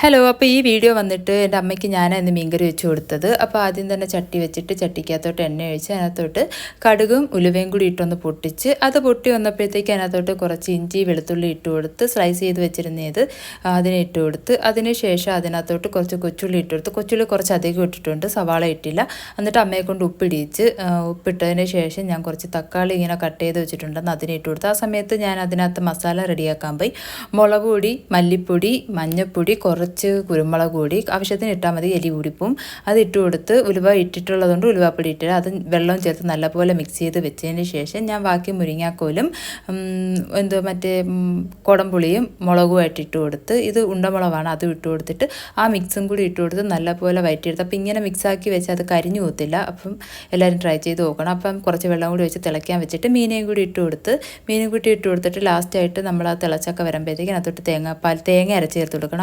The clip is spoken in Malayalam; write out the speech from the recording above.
ഹലോ, അപ്പോൾ ഈ വീഡിയോ വന്നിട്ട് എൻ്റെ അമ്മയ്ക്ക് ഞാനായിരുന്നു മീൻകറി വെച്ച് കൊടുത്തത്. അപ്പോൾ ആദ്യം തന്നെ ചട്ടി വെച്ചിട്ട് ചട്ടിക്കകത്തോട്ട് എണ്ണ ഒഴിച്ച് അതിനകത്തോട്ട് കടുകും ഉലുവയും കൂടി ഇട്ടൊന്ന് പൊട്ടിച്ച് അത് പൊട്ടി വന്നപ്പോഴത്തേക്ക് അതിനകത്തോട്ട് കുറച്ച് ഇഞ്ചി വെളുത്തുള്ളി ഇട്ട് കൊടുത്ത് സ്ലൈസ് ചെയ്ത് വെച്ചിരുന്നത് അതിനെ ഇട്ട് കൊടുത്ത് അതിന് ശേഷം അതിനകത്തോട്ട് കുറച്ച് കൊച്ചുള്ളി ഇട്ട് കൊടുത്ത് കൊച്ചുള്ളി കുറച്ച് അധികം ഇട്ടിട്ടുണ്ട്, സവാള ഇട്ടില്ല. എന്നിട്ട് അമ്മയെ കൊണ്ട് ഉപ്പിട്ടതിന് ശേഷം ഞാൻ കുറച്ച് തക്കാളി ഇങ്ങനെ കട്ട് ചെയ്ത് വെച്ചിട്ടുണ്ടെന്ന് അതിനെ ഇട്ട് കൊടുത്ത് ആ സമയത്ത് ഞാൻ അതിനകത്ത് മസാല റെഡിയാക്കാൻ പോയി. മുളക് പൊടി, മല്ലിപ്പൊടി, മഞ്ഞൾപ്പൊടി, കുറച്ച് കുരുമുളക് പൊടി ആവശ്യത്തിന് ഇട്ടാൽ മതി, എരി കൂടിപ്പോവും. അത് ഇട്ട് കൊടുത്ത് ഉലുവ ഇട്ടിട്ടുള്ളതുകൊണ്ട് ഉലുവാപ്പൊടി ഇട്ടിട്ട് അത് വെള്ളം ചേർത്ത് നല്ലപോലെ മിക്സ് ചെയ്ത് വെച്ചതിന് ശേഷം ഞാൻ ബാക്കി മുരിങ്ങാക്കോലും മറ്റേ കുടംപുളിയും മുളകുമായിട്ട് ഇട്ട് കൊടുത്ത് ഇത് ഉണ്ടമുളകാണ് അതും ഇട്ട് കൊടുത്തിട്ട് ആ മിക്സും കൂടി ഇട്ട് കൊടുത്ത് നല്ലപോലെ വയറ്റിയെടുത്ത്. അപ്പം ഇങ്ങനെ മിക്സാക്കി വെച്ചാൽ അത് കരിഞ്ഞു പോകത്തില്ല. അപ്പം എല്ലാവരും ട്രൈ ചെയ്ത് നോക്കണം. അപ്പം കുറച്ച് വെള്ളം കൂടി വെച്ച് തിളയ്ക്കാൻ വെച്ചിട്ട് മീനയും കൂടി ഇട്ട് കൊടുത്തിട്ട് ലാസ്റ്റായിട്ട് നമ്മൾ ആ തിളച്ചൊക്കെ വരുമ്പോഴത്തേക്കും അതിനകത്തോട്ട് തേങ്ങ അരച്ച് ചേർത്ത് കൊടുക്കണം.